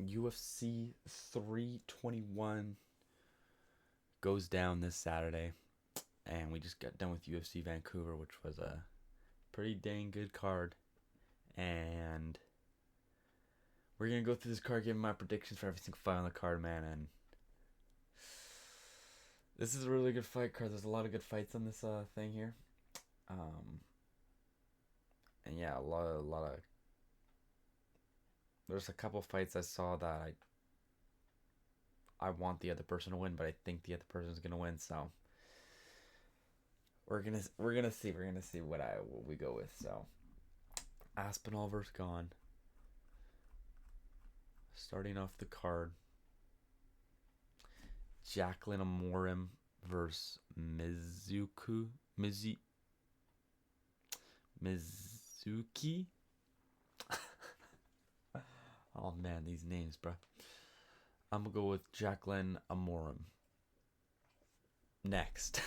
UFC 321 goes down this Saturday, and we just got done with UFC Vancouver, which was a pretty dang good card. And we're gonna go through this card, give my predictions for every single fight on the card, man. And this is a really good fight card. There's a lot of good fights on this thing here. And yeah, a lot of. There's a couple fights I saw that I want the other person to win, but I think the other person's gonna win. So we're gonna see what we go with. So Aspinall versus Gone. Starting off the card, Jaqueline Amorim versus Mizuki. Oh man, these names, bro. I'm gonna go with Jaqueline Amorim. Next,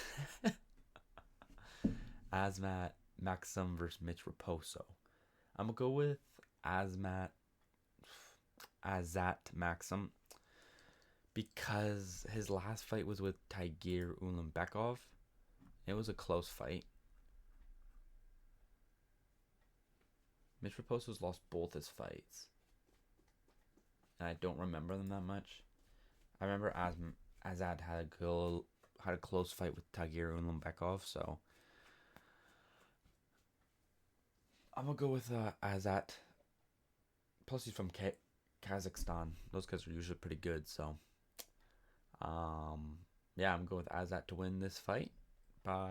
Azamat Maksum versus Mitch Raposo. I'm gonna go with Azat Maksum because his last fight was with Tagir Ulanbekov. It was a close fight. Mitch Raposo's lost both his fights, and I don't remember them that much. I remember Azat had a close fight with Tagir Ulanbekov, so I'm gonna go with Azat. Plus, he's from Kazakhstan. Those guys are usually pretty good, so yeah, I'm going with Azat to win this fight by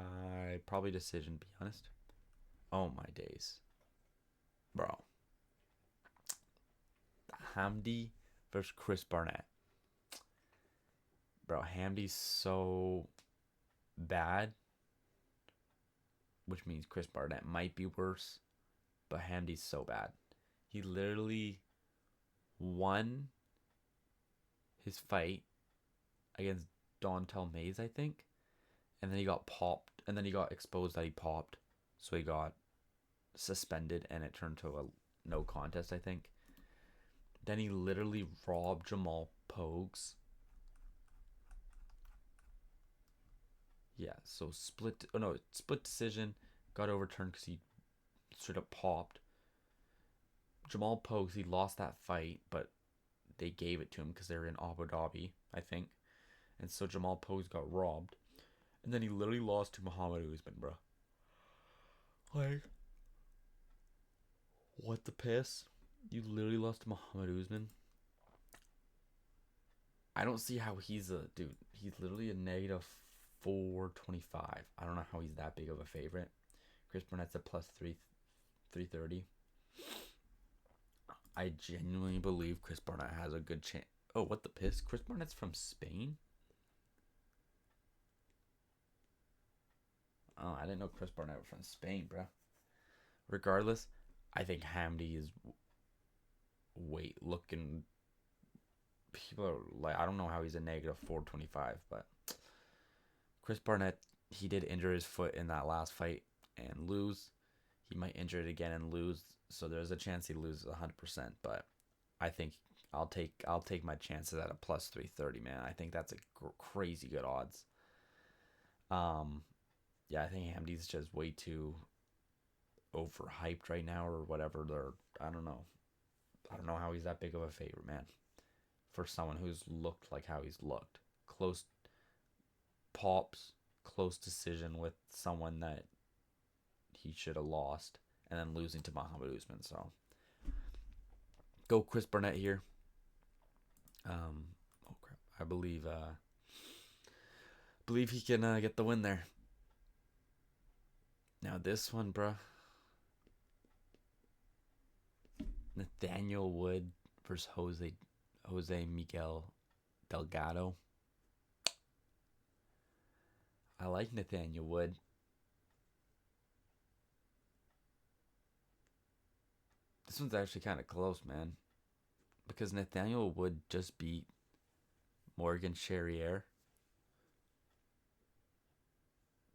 probably decision, to be honest. Oh my days, bro. Hamdy versus Chris Barnett. Bro, Hamdy's so bad, which means Chris Barnett might be worse, but Hamdy's so bad. He literally won his fight against Dontel Mays, I think, and then he got popped, and then he got exposed that he popped, so he got suspended, and it turned to a no contest, I think. Then he literally robbed Jamal Pogues. Yeah, so split decision, got overturned because he straight up popped. Jamal Pogues, he lost that fight, but they gave it to him because they were in Abu Dhabi, I think. And so Jamal Pogues got robbed. And then he literally lost to Muhammad Usman, bro. Like, what the piss? You literally lost to Muhammad Usman? I don't see how he's a... Dude, he's literally a negative 425. I don't know how he's that big of a favorite. Chris Barnett's a plus 330. I genuinely believe Chris Barnett has a good chance. Oh, what the piss? Chris Barnett's from Spain? Oh, I didn't know Chris Barnett was from Spain, bro. Regardless, I think Hamdy is looking. People are like, I don't know how he's a negative 425, but Chris Barnett, he did injure his foot in that last fight and lose. He might injure it again and lose, so there's a chance he loses 100%. But I think I'll take my chances at a plus 330, man. I think that's a crazy good odds. Yeah, I think Hamdy's just way too overhyped right now or whatever. I don't know. I don't know how he's that big of a favorite, man. For someone who's looked like how he's looked. Close pops, close decision with someone that he should have lost, and then losing to Muhammad Usman. So go Chris Barnett here. Oh crap! I believe he can get the win there. Now this one, bruh. Nathaniel Wood versus Jose Miguel Delgado. I like Nathaniel Wood. This one's actually kind of close, man. Because Nathaniel Wood just beat Morgan Charrier.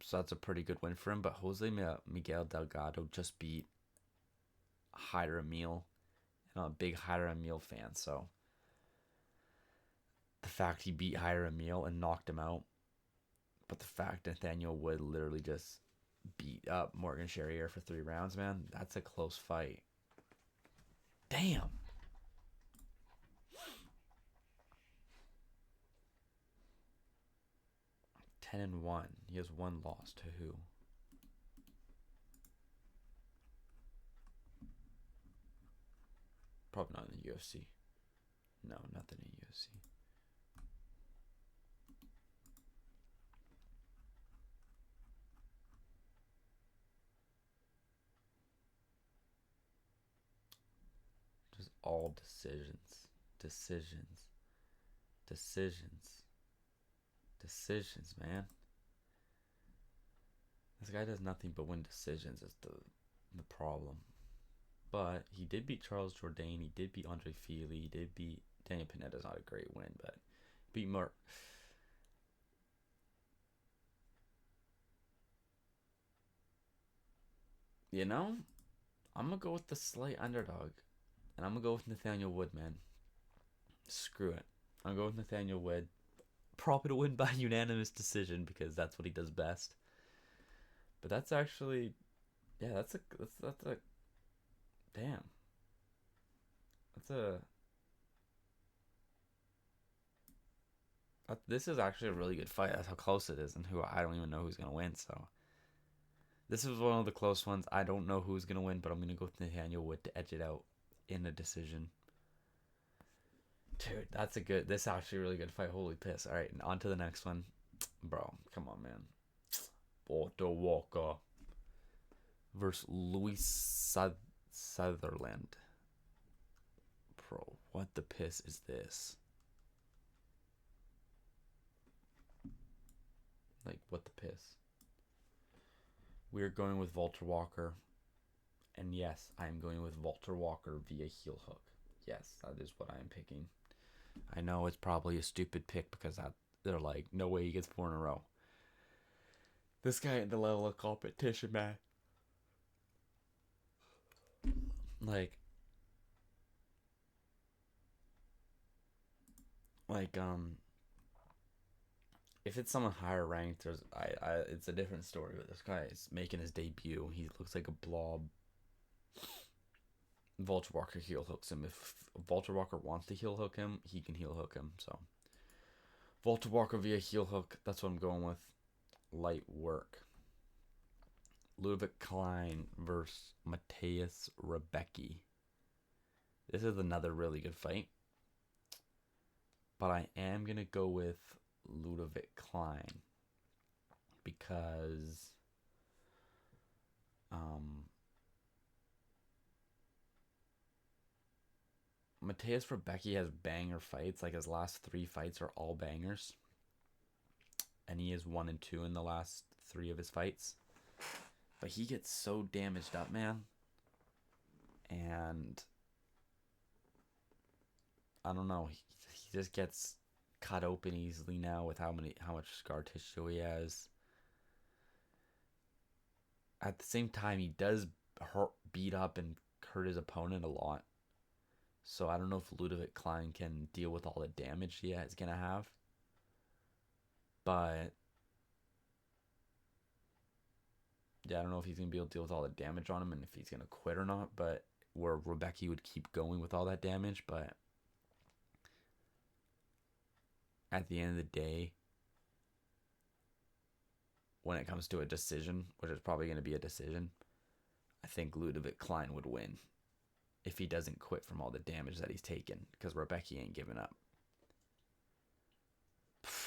So that's a pretty good win for him. But Jose Miguel Delgado just beat Hyder Emil. And I'm a big Hyder Emil fan. So the fact he beat Hiram and knocked him out, but the fact Nathaniel Wood literally just beat up Morgan Charrier for 3 rounds, man, that's a close fight. Damn. Ten and 1. He has 1 loss to who? Probably not in the UFC. No, nothing in UFC. Just all decisions. Decisions, man. This guy does nothing but win decisions is the problem. But he did beat Charles Jourdain. He did beat Andre Fili. He did beat Daniel Pineda's not a great win, but beat Mark. You know, I'm gonna go with the slight underdog, and I'm gonna go with Nathaniel Wood, man. Screw it. I'm gonna go with Nathaniel Wood. Probably to win by unanimous decision because that's what he does best. But that's actually, yeah, that's a damn. This is actually a really good fight. That's how close it is, and I don't even know who's gonna win. So this is one of the close ones. I don't know who's gonna win, but I'm gonna go with Nathaniel Wood to edge it out in a decision. Dude, that's a good. This is actually a really good fight. Holy piss! All right, on to the next one, bro. Come on, man. Walter Walker versus Louie Sutherland. Bro, what the piss is this? Like, what the piss? We're going with Walter Walker. And yes, I'm going with Walter Walker via heel hook. Yes, that is what I am picking. I know it's probably a stupid pick because they're like, no way he gets 4 in a row. This guy at the level of competition, man. Like, if it's someone higher ranked, it's a different story. But this guy is making his debut. He looks like a blob. Walter Walker heel hooks him. If Walter Walker wants to heel hook him, he can heel hook him. So, Walter Walker via heel hook. That's what I'm going with. Light work. Ludovit Klein versus Mateusz Rebecki. This is another really good fight. But I am going to go with Ludovit Klein because Mateusz Rebecki has banger fights. Like, his last 3 fights are all bangers. And he is 1 and 2 in the last 3 of his fights. But he gets so damaged up, man. And I don't know. He just gets cut open easily now with how much scar tissue he has. At the same time, he does beat up and hurt his opponent a lot. So I don't know if Ludovit Klein can deal with all the damage he is going to have. But yeah, I don't know if he's going to be able to deal with all the damage on him and if he's going to quit or not. But where Rebecki would keep going with all that damage. But at the end of the day, when it comes to a decision, which is probably going to be a decision, I think Ludovit Klein would win if he doesn't quit from all the damage that he's taken, because Rebecki ain't giving up.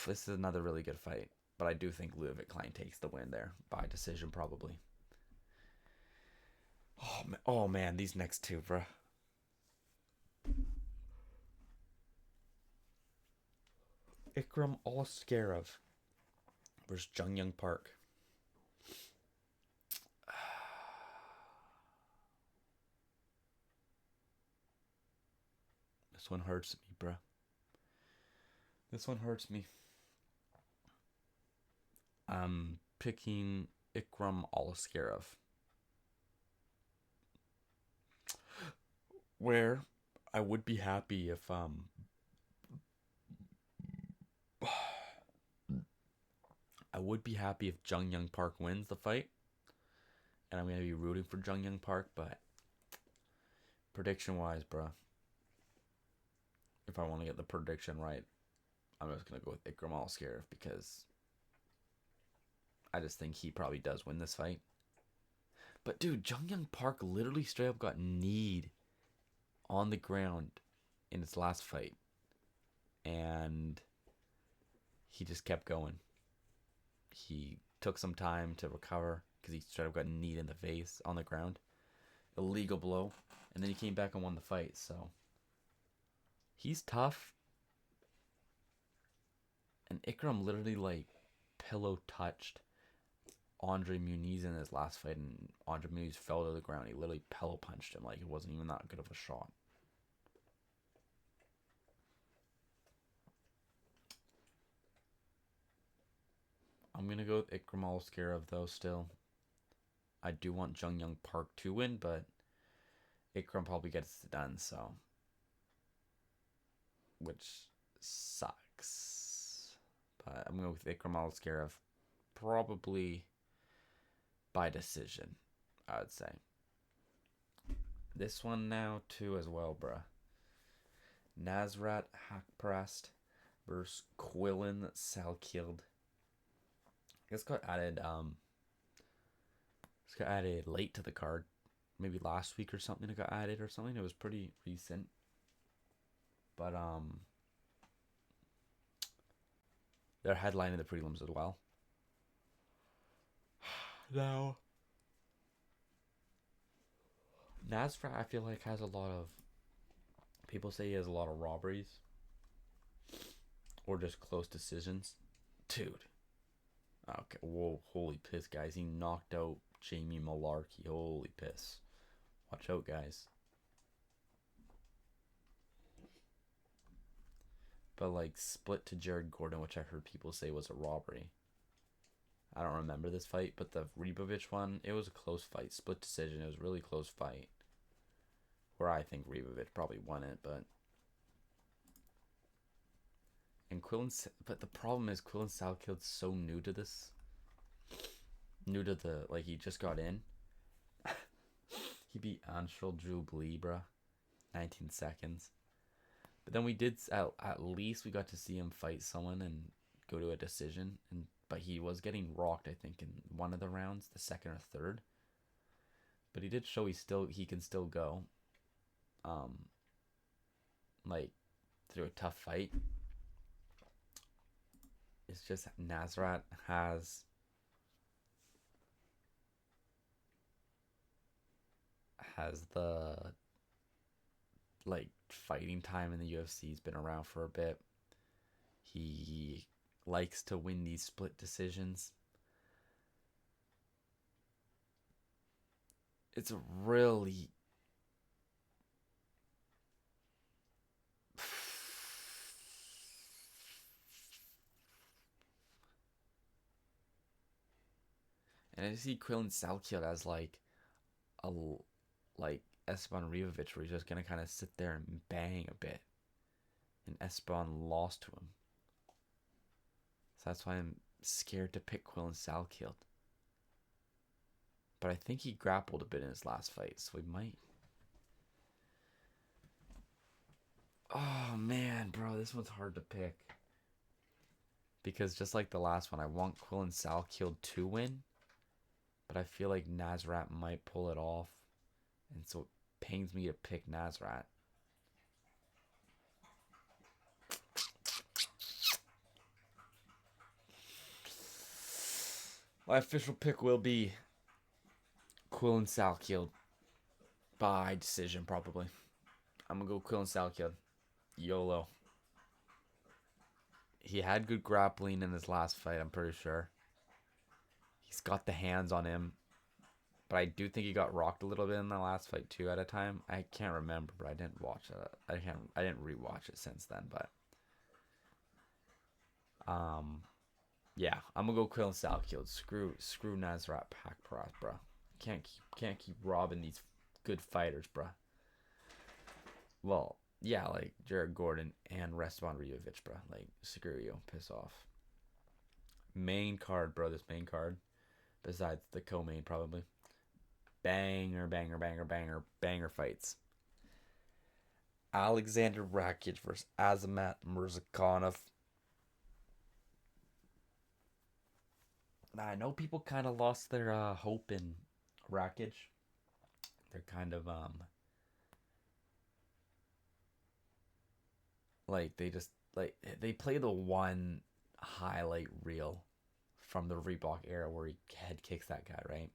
This is another really good fight, but I do think Ludovit Klein takes the win there by decision, probably. Oh man, these next 2, bro. Ikram Aliskerov versus Jung Park. This one hurts me, bro. This one hurts me. I'm picking Ikram Aliskerov. Where I would be happy if I would be happy if Jung Young Park wins the fight. And I'm going to be rooting for Jung Young Park, but prediction-wise, bro, if I want to get the prediction right, I'm just going to go with Ikram Aliskerov because I just think he probably does win this fight. But, dude, Jung Young Park literally straight up got kneed on the ground in his last fight. And he just kept going. He took some time to recover because he straight up got kneed in the face on the ground. Illegal blow. And then he came back and won the fight. So he's tough. And Ikram literally like pillow touched Andre Muniz in his last fight, and Andre Muniz fell to the ground. He literally pillow punched him like it wasn't even that good of a shot. I'm going to go with Ikram Aliskerov, though, still. I do want Jung Young Park to win, but Ikram probably gets it done, so. Which sucks. But I'm going with Ikram Aliskerov, probably by decision, I would say. This one now, too, as well, bruh. Nasrat Haqparast versus Quillan Salkild. This got added late to the card. Maybe last week or something it got added or something. It was pretty recent. But they're headlining the prelims as well. Now Nasrat, I feel like, has a lot of, people say he has a lot of robberies or just close decisions. Dude. Okay, whoa, holy piss, guys. He knocked out Jamie Malarkey. Holy piss. Watch out, guys. But, like, split to Jared Gordon, which I heard people say was a robbery. I don't remember this fight, but the Rebecki one, it was a close fight. Split decision. It was a really close fight. Where I think Rebecki probably won it, but... And Quillan, but the problem is Quillan Salkild's so new to this. New to the, like, he just got in. He beat Anshul Jubli, bruh. 19 seconds. But then we did, at least we got to see him fight someone and go to a decision. But he was getting rocked, I think, in one of the rounds, the second or third. But he did show he can still go. Like, through a tough fight. It's just Nasrat has the, like, fighting time in the UFC. He's been around for a bit. He likes to win these split decisions. It's really... And I see Quillan Salkild as like Esteban Rivovic, where he's just gonna kind of sit there and bang a bit, and Esteban lost to him. So that's why I'm scared to pick Quillan Salkild. But I think he grappled a bit in his last fight, so he might. Oh man, bro, this one's hard to pick. Because just like the last one, I want Quillan Salkild to win. But I feel like Nasrat might pull it off. And so it pains me to pick Nasrat. My official pick will be Quillan Salkild. By decision, probably. I'm going to go Quillan Salkild. YOLO. He had good grappling in his last fight, I'm pretty sure. He's got the hands on him. But I do think he got rocked a little bit in the last fight too at a time. I can't remember, but I didn't watch it. I didn't rewatch it since then, but yeah, I'm gonna go Quillan Salkild. Screw Nasrat Haqparast, bro. Can't keep robbing these good fighters, bro. Well, Yeah, like Jared Gordon and Restavan Rijovic, bro. Like, screw you. Piss off. Main card, bro. This main card. Besides the co-main, probably. Banger, banger, banger, banger, banger fights. Alexander Rakic versus Azamat Murzakhanov. Now, I know people kind of lost their hope in Rakic. They're kind of like they play the one highlight reel from the Reebok era where he head kicks that guy, right?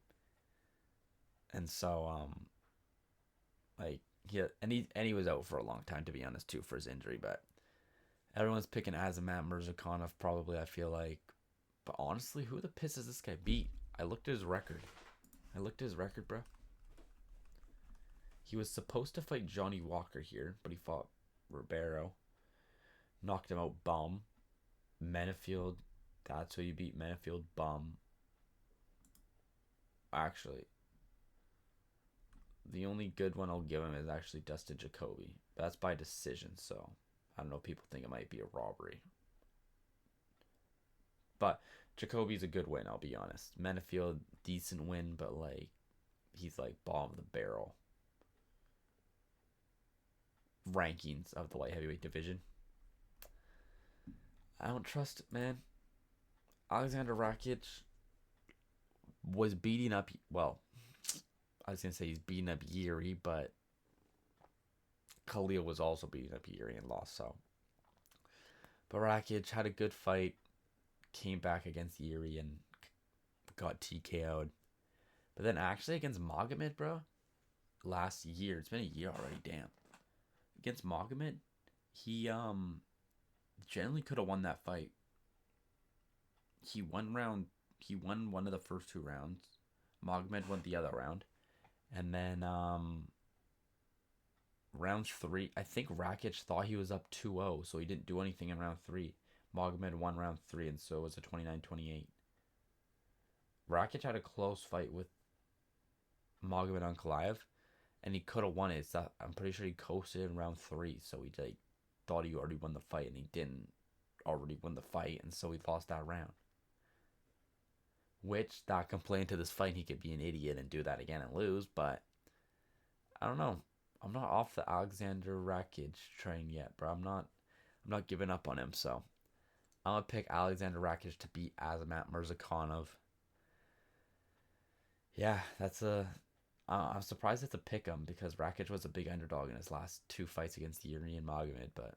And so like he was out for a long time, to be honest, too, for his injury, but everyone's picking Azamat Murzakhanov probably, I feel like. But honestly, who the piss is this guy beat? I looked at his record. Bro. He was supposed to fight Johnny Walker here, but he fought Ribeiro. Knocked him out, bum. Menefield, that's who you beat. Menefield, bum. Actually, the only good one I'll give him is actually Dustin Jacoby. But that's by decision, so I don't know. People think it might be a robbery. But Jacoby's a good win, I'll be honest. Menefield, decent win, but like he's like bottom of the barrel rankings of the light heavyweight division. I don't trust it, man. Alexander Rakic was beating up. Well, I was gonna say he's beating up Yuri, but Khalil was also beating up Yuri and lost. So, but Rakic had a good fight. Came back against Yuri and got TKO'd. But then actually against Magomed, bro, last year, it's been a year already, damn. Against Magomed, he generally could have won that fight. He won one of the first 2 rounds. Magomed won the other round. And then round 3, I think Rakic thought he was up 2-0, so he didn't do anything in round 3. Magomed won round 3, and so it was a 29-28. Rakic had a close fight with Magomed Ankalaev, and he could have won it. So I'm pretty sure he coasted in round 3, so he like thought he already won the fight, and he didn't already win the fight, and so he lost that round. Which, that can play into this fight. He could be an idiot and do that again and lose, but I don't know. I'm not off the Alexander Rakic train yet, bro. I'm not giving up on him, so I'm going to pick Alexander Rakic to beat Azamat Murzakhanov. Yeah, I'm surprised it's a pick 'em because Rakic was a big underdog in his last 2 fights against Yuri and Magomed, but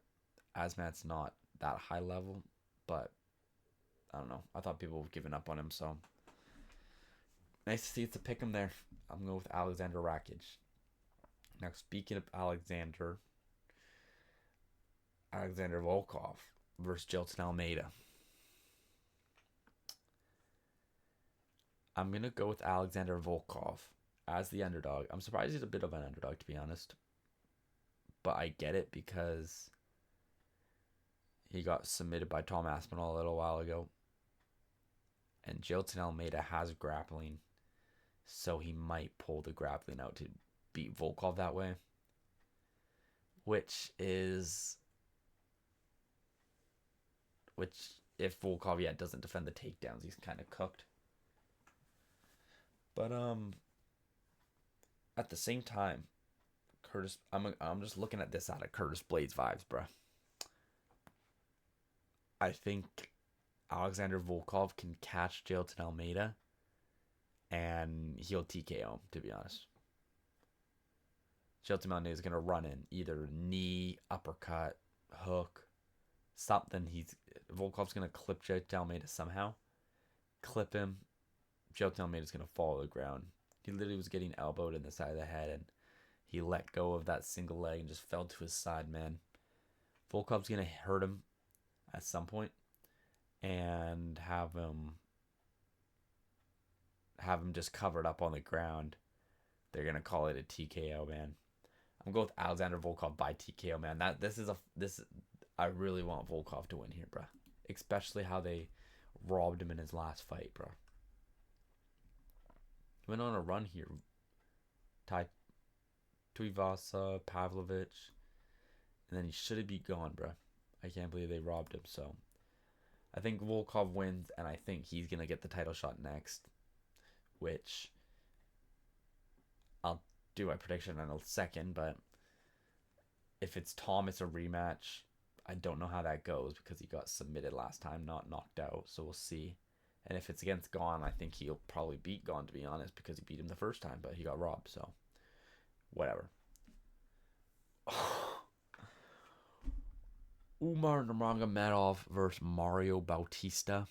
Azamat's not that high level, but I don't know. I thought people were giving up on him, so nice to see it's a pick 'em there. I'm going with Alexander Rakic. Now, speaking of Alexander Volkov versus Jailton Almeida. I'm going to go with Alexander Volkov as the underdog. I'm surprised he's a bit of an underdog, to be honest. But I get it because he got submitted by Tom Aspinall a little while ago. And Jailton Almeida has grappling, so he might pull the grappling out to beat Volkov that way. Which, if Volkov doesn't defend the takedowns, he's kind of cooked. But at the same time, Curtis, I'm just looking at this out of Curtis Blades vibes, bro. I think Alexander Volkov can catch Jailton Almeida, and he'll TKO him, to be honest. Jailton Almeida is going to run in either knee, uppercut, hook, something. Volkov's going to clip Jailton Almeida somehow. Clip him. Jailton Almeida is going to fall to the ground. He literally was getting elbowed in the side of the head, and he let go of that single leg and just fell to his side, man. Volkov's going to hurt him at some point and have him just covered up on the ground. They're going to call it a TKO, man. I'm going with Alexander Volkov by TKO, man. I really want Volkov to win here, bro. Especially how they robbed him in his last fight, bro. He went on a run here. Tuivasa, Pavlovich, And then he should be gone, bro. I can't believe they robbed him. So I think Volkov wins, and I think he's going to get the title shot next, which I'll do my prediction in a second. But if it's Thomas a rematch, I don't know how that goes because he got submitted last time, not knocked out. So we'll see. And if it's against Gon, I think he'll probably beat Gon, to be honest, because he beat him the first time, but he got robbed. So whatever. Umar Nurmagomedov versus Mario Bautista.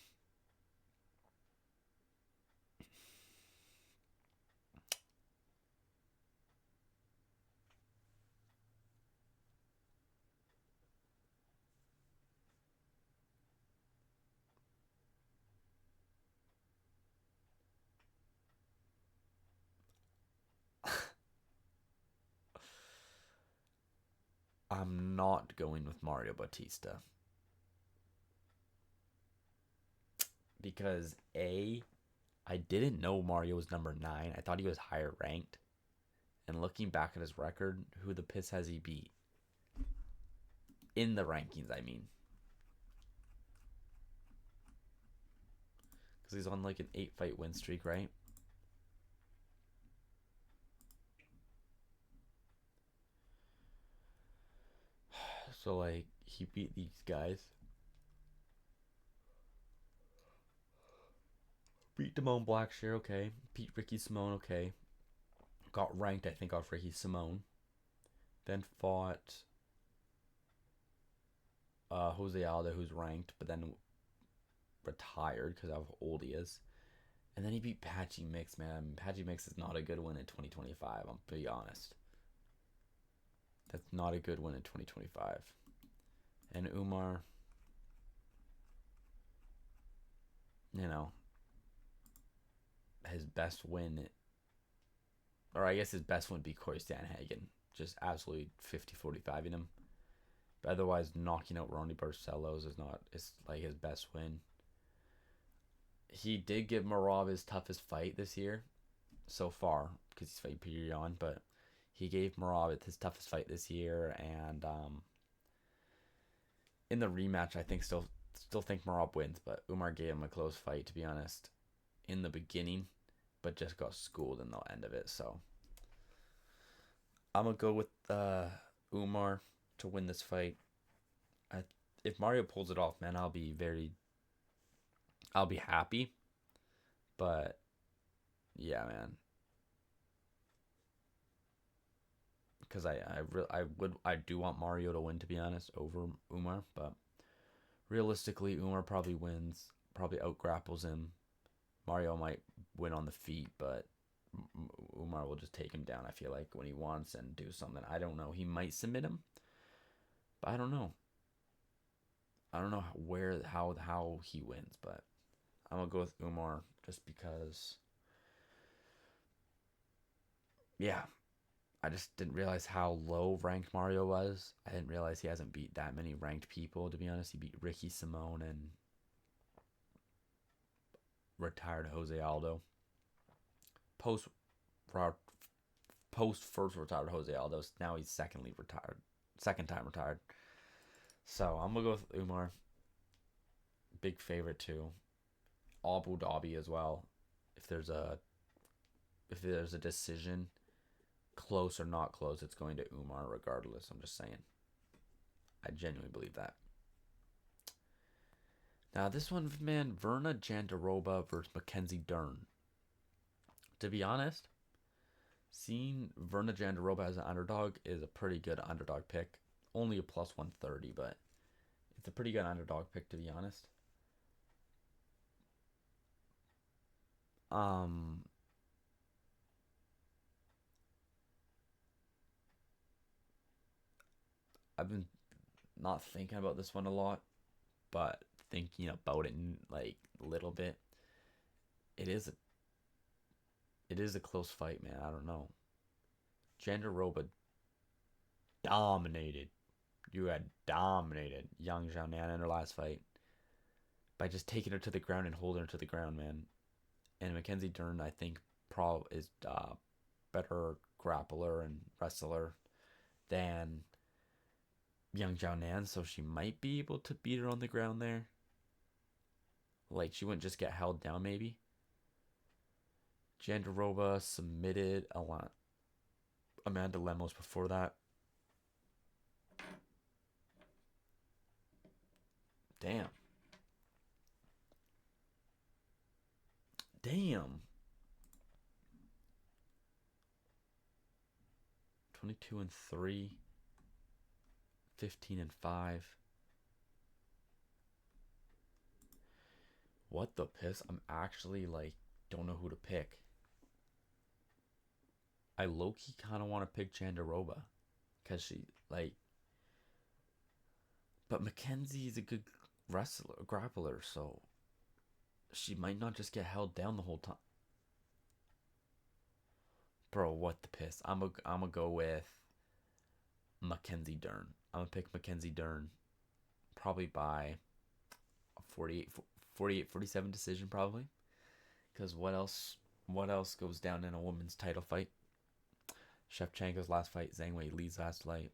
I'm not going with Mario Bautista. Because I didn't know Mario was number 9. I thought he was higher ranked. And looking back at his record, who the piss has he beat? In the rankings, I mean. Because he's on like an 8-fight win streak, right? So, like, he beat these guys. Beat Damone Blackshear, okay. Beat Ricky Simone, okay. Got ranked, I think, off Ricky Simone. Then fought Jose Aldo, who's ranked, but then retired because of how old he is. And then he beat Patchy Mix, man. Patchy Mix is not a good win in 2025, I'm to be honest. That's not a good win in 2025. And Umar, you know, his best win, or I guess his best win would be Corey Stanhagen. Just absolutely 50-45 in him. But otherwise, knocking out Ronnie Barcelos is like his best win. He did give Merab his toughest fight this year so far because he's fighting Peter Yan, but he gave Merab his toughest fight this year, and in the rematch, I think still think Merab wins, but Umar gave him a close fight, to be honest, in the beginning, but just got schooled in the end of it. So I'm gonna go with Umar to win this fight. If Mario pulls it off, man, I'll be happy. But yeah, man, because I do want Mario to win, to be honest, over Umar, but realistically, Umar probably wins, probably out grapples him. Mario might win on the feet, but Umar will just take him down, I feel like, when he wants and do something. I don't know. He might submit him, but I don't know. I don't know how he wins, but I'm going to go with Umar just because, yeah, I just didn't realize how low ranked Mario was. I didn't realize he hasn't beat that many ranked people, to be honest. He beat Ricky Simone and retired Jose Aldo. Post first retired Jose Aldo. Now he's second time retired. So I'm gonna go with Umar. Big favorite too. Abu Dhabi as well. If there's a decision, close or not close, it's going to Umar regardless. I'm just saying. I genuinely believe that. Now this one, man, Verna Jandiroba versus Mackenzie Dern. To be honest, seeing Verna Jandiroba as an underdog is a pretty good underdog pick. Only a plus 130, but it's a pretty good underdog pick, to be honest. I've been not thinking about this one a lot, but thinking about it like a little bit. It is a close fight, man. I don't know. Jandiroba dominated. You had dominated Yang Xiaonan in her last fight by just taking her to the ground and holding her to the ground, man. And Mackenzie Dern, I think, is better grappler and wrestler than Young Jiaonan, so she might be able to beat her on the ground there. Like, she wouldn't just get held down, maybe. Jandiroba submitted Amanda Lemos before that. Damn. 22-3. 15-5. What the piss? I'm actually like, don't know who to pick. I low-key kind of want to pick Jandiroba. Because she, like... But Mackenzie is a good grappler, so... She might not just get held down the whole time. Bro, what the piss? I'm gonna go with Mackenzie Dern. I'm gonna pick Mackenzie Dern. Probably by a 47 decision, probably. Because what else goes down in a women's title fight? Shevchenko's last fight, Zhang Wei Li's last fight.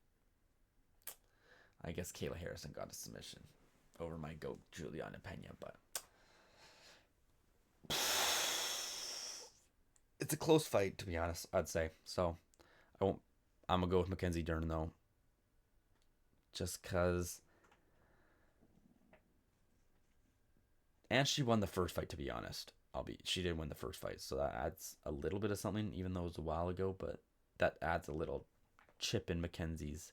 I guess Kayla Harrison got a submission over my goat Juliana Pena, but it's a close fight, to be honest, I'd say. So I'm gonna go with Mackenzie Dern though, just cause. And she won the first fight, to be honest. She did win the first fight, so that adds a little bit of something, even though it was a while ago. But that adds a little chip in Mackenzie's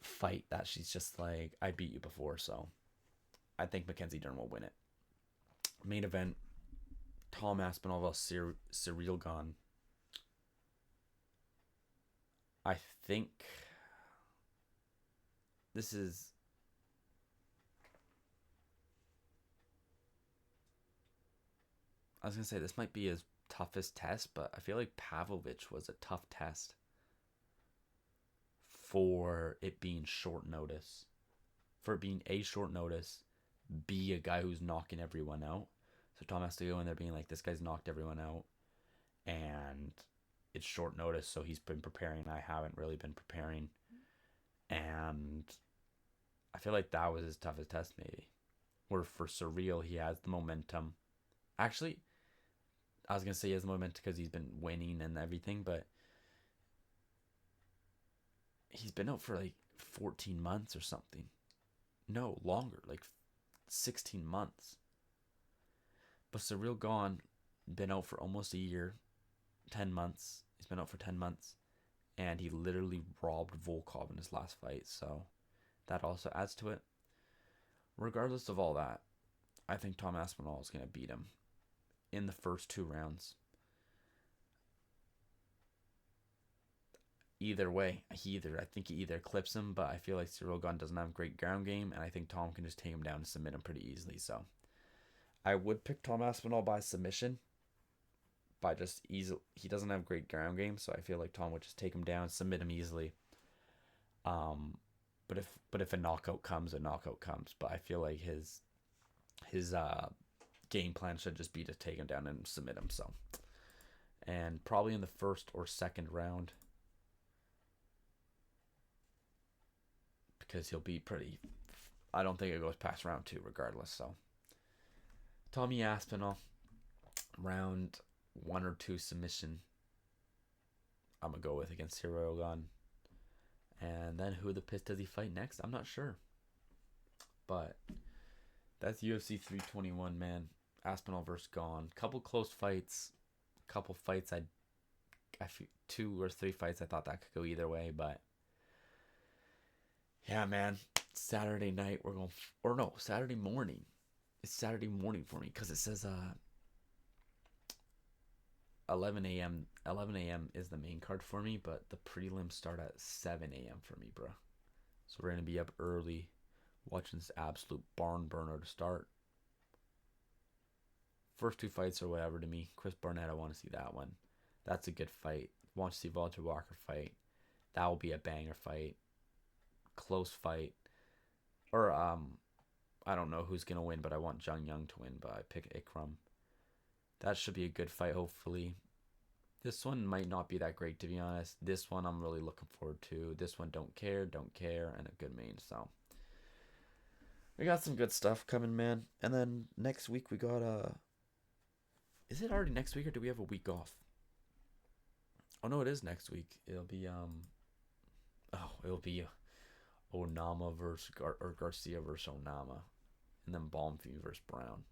fight that she's just like, I beat you before, so I think Mackenzie Dern will win it. Main event: Tom Aspinall vs. Cyril Gane. I think this is. I was gonna say this might be his toughest test, but I feel like Pavlovich was a tough test for it being short notice. For it being A, short notice, B, a guy who's knocking everyone out. So Tom has to go in there being like, this guy's knocked everyone out, and it's short notice, so he's been preparing. I haven't really been preparing. And I feel like that was his toughest test, maybe. Where for Surreal, he has the momentum. Actually, I was going to say he has the momentum because he's been winning and everything, but he's been out for like 14 months or something. No, longer, like 16 months. But Cyril Gane, been out for almost a year, 10 months. He's been out for 10 months. And he literally robbed Volkov in his last fight. So that also adds to it. Regardless of all that, I think Tom Aspinall is going to beat him in the first 2 rounds. Either way, I think he either clips him, but I feel like Cyril Gane doesn't have a great ground game, and I think Tom can just take him down and submit him pretty easily. So I would pick Tom Aspinall by submission, by just easily. He doesn't have great ground game, so I feel like Tom would just take him down, submit him easily. But if a knockout comes, a knockout comes. But I feel like his game plan should just be to take him down and submit him. So, and probably in the first or second round, because he'll be pretty. I don't think it goes past round 2 regardless. So, Tommy Aspinall, round 1 or 2 submission. I'm gonna go with against Cyril Gane. And then who the piss does he fight next? I'm not sure. But that's UFC 321, man. Aspinall versus Gane. Couple close fights. Couple fights I feel 2 or 3 fights I thought that could go either way, but yeah, man. Saturday night we're going, or no, Saturday morning. It's Saturday morning for me because it says 11 a.m. 11 a.m. is the main card for me, but the prelims start at 7 a.m. for me, bro. So we're gonna be up early, watching this absolute barn burner to start. First 2 fights or whatever to me. Chris Barnett, I want to see that one. That's a good fight. Want to see Valter Walker fight. That will be a banger fight. Close fight. Or I don't know who's gonna win, but I want Jung Young to win, but I pick Ikram. That should be a good fight, hopefully. This one might not be that great, to be honest. This one I'm really looking forward to. This one don't care, and a good main. So we got some good stuff coming, man. And then next week we got is it already next week or do we have a week off? Oh no, it is next week. It'll be Onama versus Garcia versus Onama, and then Balmfie versus Brown.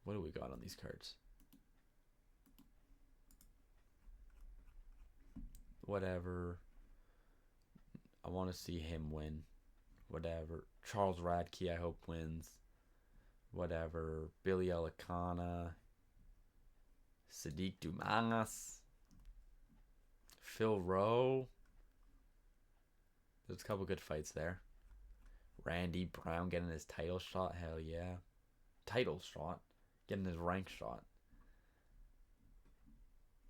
What do we got on these cards? Whatever. I want to see him win. Whatever. Charles Radke, I hope wins. Whatever. Billy Elikana. Sadiq Dumas. Phil Rowe. There's a couple good fights there. Randy Brown getting his title shot. Hell yeah. Title shot. Getting his rank shot.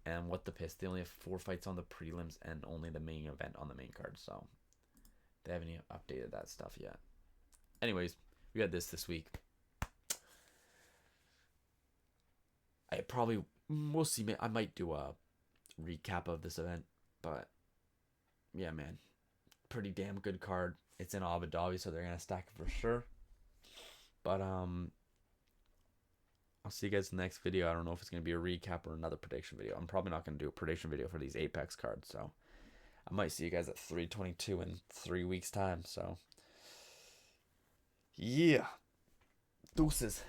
And what the piss. They only have 4 fights on the prelims and only the main event on the main card. So they haven't even updated that stuff yet. Anyways, we got this week. We'll see. I might do a recap of this event. But yeah, man. Pretty damn good card. It's in Abu Dhabi, so they're going to stack it for sure. But I'll see you guys in the next video. I don't know if it's going to be a recap or another prediction video. I'm probably not going to do a prediction video for these Apex cards. So I might see you guys at 322 in 3 weeks' time. So yeah. Deuces.